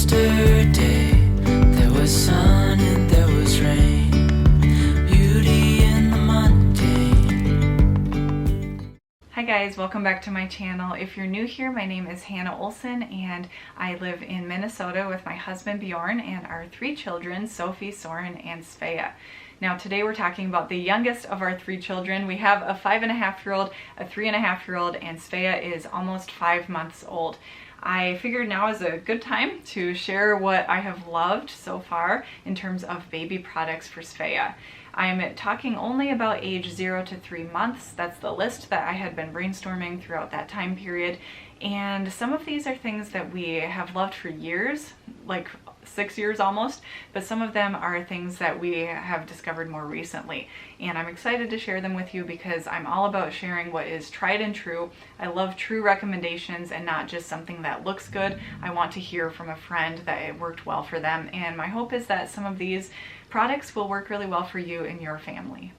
Yesterday there was sun and there was rain, beauty in the mundane. Hi guys, welcome back to my channel. If you're new here, my name is Hannah Olson and I live in Minnesota with my husband Bjorn and our 3 children, Sophie, Soren, and Svea. Now today we're talking about the youngest of our 3 children. We have a 5.5-year-old, a 3.5-year-old, and Svea is almost 5 months old. I figured now is a good time to share what I have loved so far in terms of baby products for Svea. I'm talking only about age 0 to 3 months. That's the list that I had been brainstorming throughout that time period. And some of these are things that we have loved for years, like 6 years almost, but some of them are things that we have discovered more recently. And I'm excited to share them with you because I'm all about sharing what is tried and true. I love true recommendations and not just something that looks good. I want to hear from a friend that it worked well for them. And my hope is that some of these products will work really well for you and your family.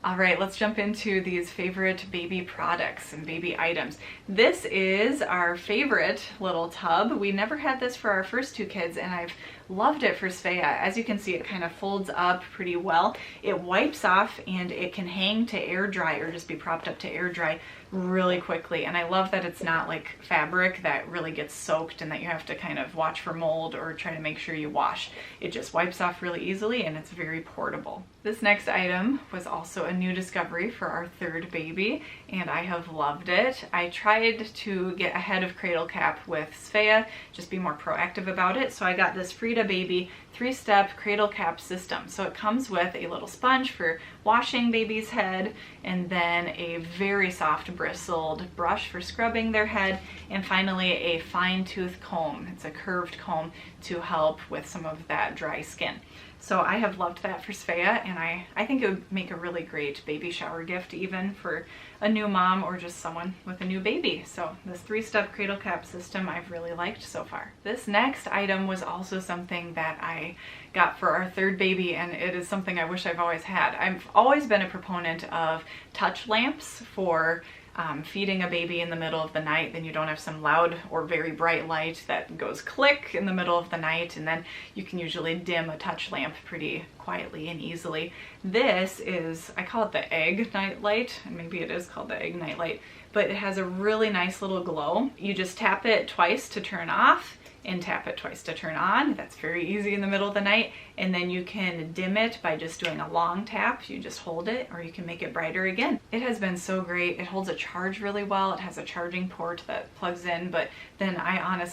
Alright, let's jump into these favorite baby products and baby items. This is our favorite little tub. We never had this for our first 2 kids and I've loved it for Svea. As you can see, it kind of folds up pretty well. It wipes off and it can hang to air dry or just be propped up to air dry really quickly. And I love that it's not like fabric that really gets soaked and that you have to kind of watch for mold or try to make sure you wash. It just wipes off really easily and it's very portable. This next item was also a new discovery for our 3rd baby and I have loved it. I tried to get ahead of cradle cap with Svea, just be more proactive about it. So I got this Frida Baby 3-step cradle cap system. So it comes with a little sponge for washing baby's head and then a very soft bristled brush for scrubbing their head, and finally a fine tooth comb. It's a curved comb to help with some of that dry skin. So I have loved that for Svea, and I think it would make a really great baby shower gift even for a new mom or just someone with a new baby. So this 3-step cradle cap system I've really liked so far. This next item was also something that I got for our 3rd baby, and it is something I wish I've always had. I've always been a proponent of touch lamps for feeding a baby in the middle of the night. Then you don't have some loud or very bright light that goes click in the middle of the night, and then you can usually dim a touch lamp pretty quietly and easily. This is, I call it the egg night light, and maybe it is called the egg night light, but it has a really nice little glow. You just tap it twice to turn off and tap it twice to turn on. That's very easy in the middle of the night. And then you can dim it by just doing a long tap. You just hold it, or you can make it brighter again. It has been so great. It holds a charge really well. It has a charging port that plugs in, but then I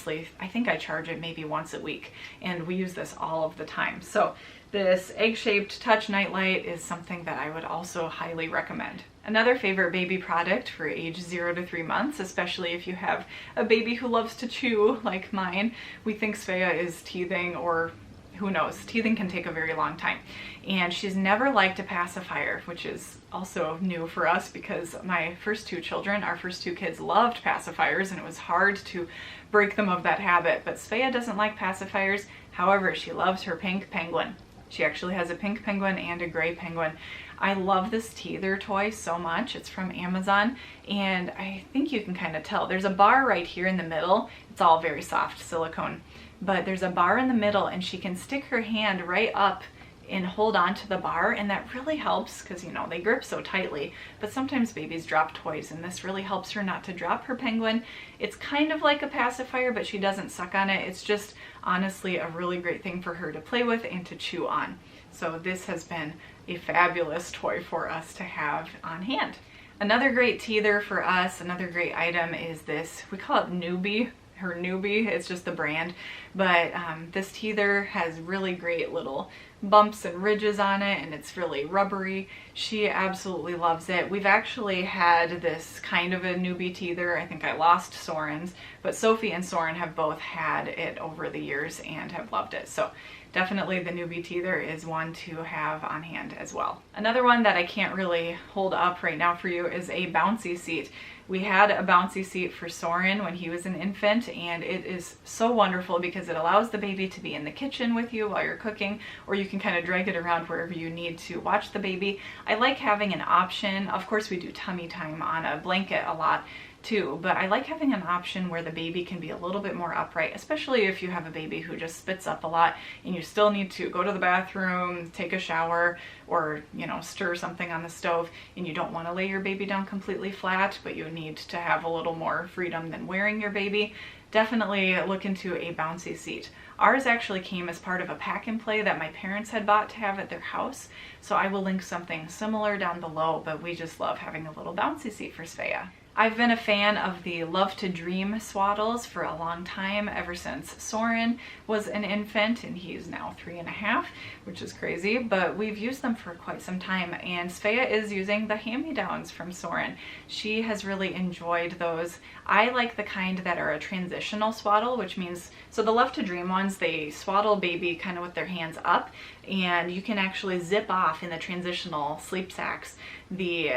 think I charge it maybe once a week, and we use this all of the time. So this egg-shaped touch nightlight is something that I would also highly recommend. Another favorite baby product for age 0 to 3 months, especially if you have a baby who loves to chew like mine. We think Svea is teething, or who knows, teething can take a very long time. And she's never liked a pacifier, which is also new for us because my first 2 children, our first 2 kids, loved pacifiers and it was hard to break them of that habit. But Svea doesn't like pacifiers. However, she loves her pink penguin. She actually has a pink penguin and a gray penguin. I love this teether toy so much. It's from Amazon, and I think you can kind of tell. There's a bar right here in the middle. It's all very soft silicone, but there's a bar in the middle and she can stick her hand right up and hold on to the bar, and that really helps because, you know, they grip so tightly, but sometimes babies drop toys and this really helps her not to drop her penguin. It's kind of like a pacifier, but she doesn't suck on it. It's just honestly a really great thing for her to play with and to chew on. So this has been a fabulous toy for us to have on hand. Another great teether for us, another great item is this, we call it Newbie. Her Newbie, it's just the brand, but this teether has really great little bumps and ridges on it, and it's really rubbery. She absolutely loves it. We've actually had this kind of a Newbie teether. I think I lost Soren's, but Sophie and Soren have both had it over the years and have loved it. So definitely the Newbie teether is one to have on hand as well. Another one that I can't really hold up right now for you is a bouncy seat. We had a bouncy seat for Soren when he was an infant, and it is so wonderful because it allows the baby to be in the kitchen with you while you're cooking, or you can kind of drag it around wherever you need to watch the baby. I like having an option. Of course, we do tummy time on a blanket a lot too, but I like having an option where the baby can be a little bit more upright, especially if you have a baby who just spits up a lot and you still need to go to the bathroom, take a shower, or stir something on the stove, and you don't want to lay your baby down completely flat, but you need to have a little more freedom than wearing your baby. Definitely look into a bouncy seat. Ours actually came as part of a pack and play that my parents had bought to have at their house, so I will link something similar down below, but we just love having a little bouncy seat for Svea. I've been a fan of the Love to Dream swaddles for a long time, ever since Soren was an infant, and he's now 3.5, which is crazy, but we've used them for quite some time, and Svea is using the hand-me-downs from Soren. She has really enjoyed those. I like the kind that are a transitional swaddle, which means, so the Love to Dream ones, they swaddle baby kind of with their hands up, and you can actually zip off in the transitional sleep sacks the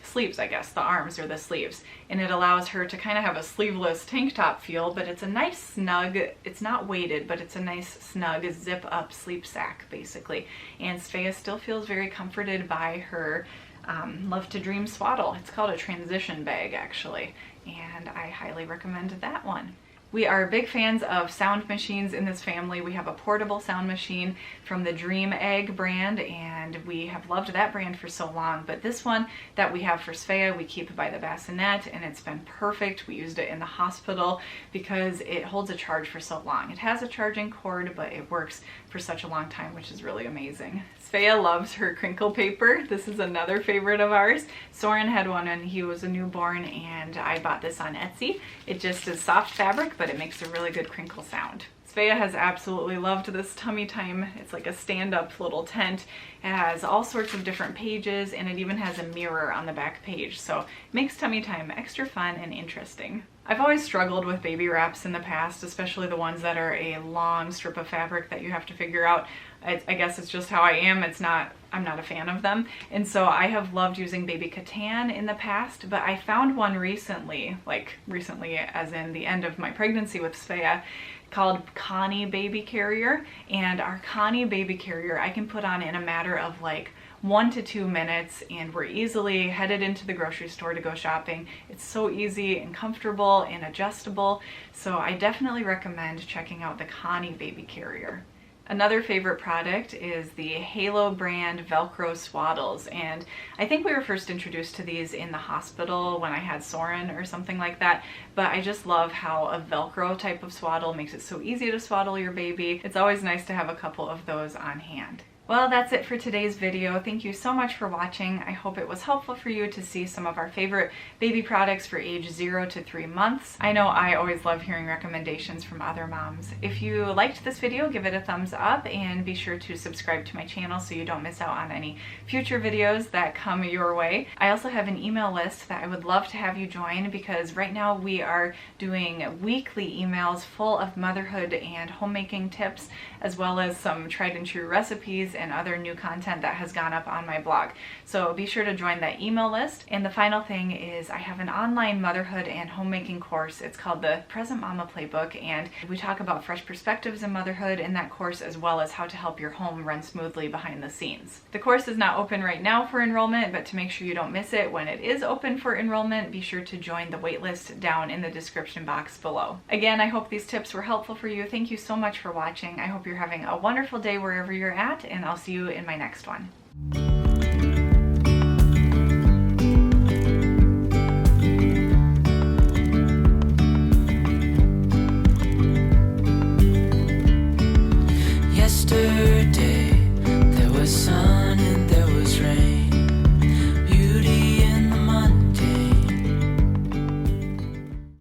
sleeves, I guess, the arms or the sleeves, and it allows her to kind of have a sleeveless tank top feel, but it's a nice snug, it's not weighted, but it's a nice snug zip up sleep sack basically, and Svea still feels very comforted by her Love to Dream swaddle. It's called a transition bag actually, and I highly recommend that one. We are big fans of sound machines in this family. We have a portable sound machine from the Dream Egg brand, and we have loved that brand for so long. But this one that we have for Svea, we keep by the bassinet, and it's been perfect. We used it in the hospital because it holds a charge for so long. It has a charging cord, but it works for such a long time, which is really amazing. Svea loves her crinkle paper. This is another favorite of ours. Soren had one when he was a newborn, and I bought this on Etsy. It just is soft fabric, but it makes a really good crinkle sound. Svea has absolutely loved this tummy time. It's like a stand-up little tent. It has all sorts of different pages, and it even has a mirror on the back page, so it makes tummy time extra fun and interesting. I've always struggled with baby wraps in the past, especially the ones that are a long strip of fabric that you have to figure out. I guess it's just how I am. I'm not a fan of them. And so I have loved using baby Catan in the past, but I found one recently, like recently as in the end of my pregnancy with Svea, called Connie Baby Carrier. And our Connie Baby Carrier I can put on in a matter of like 1 to 2 minutes, and we're easily headed into the grocery store to go shopping. It's so easy and comfortable and adjustable, so I definitely recommend checking out the Connie Baby Carrier. Another favorite product is the Halo brand Velcro swaddles, and I think we were first introduced to these in the hospital when I had Soren or something like that, but I just love how a Velcro type of swaddle makes it so easy to swaddle your baby. It's always nice to have a couple of those on hand. Well, that's it for today's video. Thank you so much for watching. I hope it was helpful for you to see some of our favorite baby products for age 0 to 3 months. I know I always love hearing recommendations from other moms. If you liked this video, give it a thumbs up and be sure to subscribe to my channel so you don't miss out on any future videos that come your way. I also have an email list that I would love to have you join, because right now we are doing weekly emails full of motherhood and homemaking tips, as well as some tried and true recipes and other new content that has gone up on my blog. So be sure to join that email list. And the final thing is I have an online motherhood and homemaking course. It's called the Present Mama Playbook, and we talk about fresh perspectives in motherhood in that course, as well as how to help your home run smoothly behind the scenes. The course is not open right now for enrollment, but to make sure you don't miss it when it is open for enrollment, be sure to join the waitlist down in the description box below. Again, I hope these tips were helpful for you. Thank you so much for watching. I hope you're having a wonderful day wherever you're at, and I'll see you in my next one. Yesterday there was sun in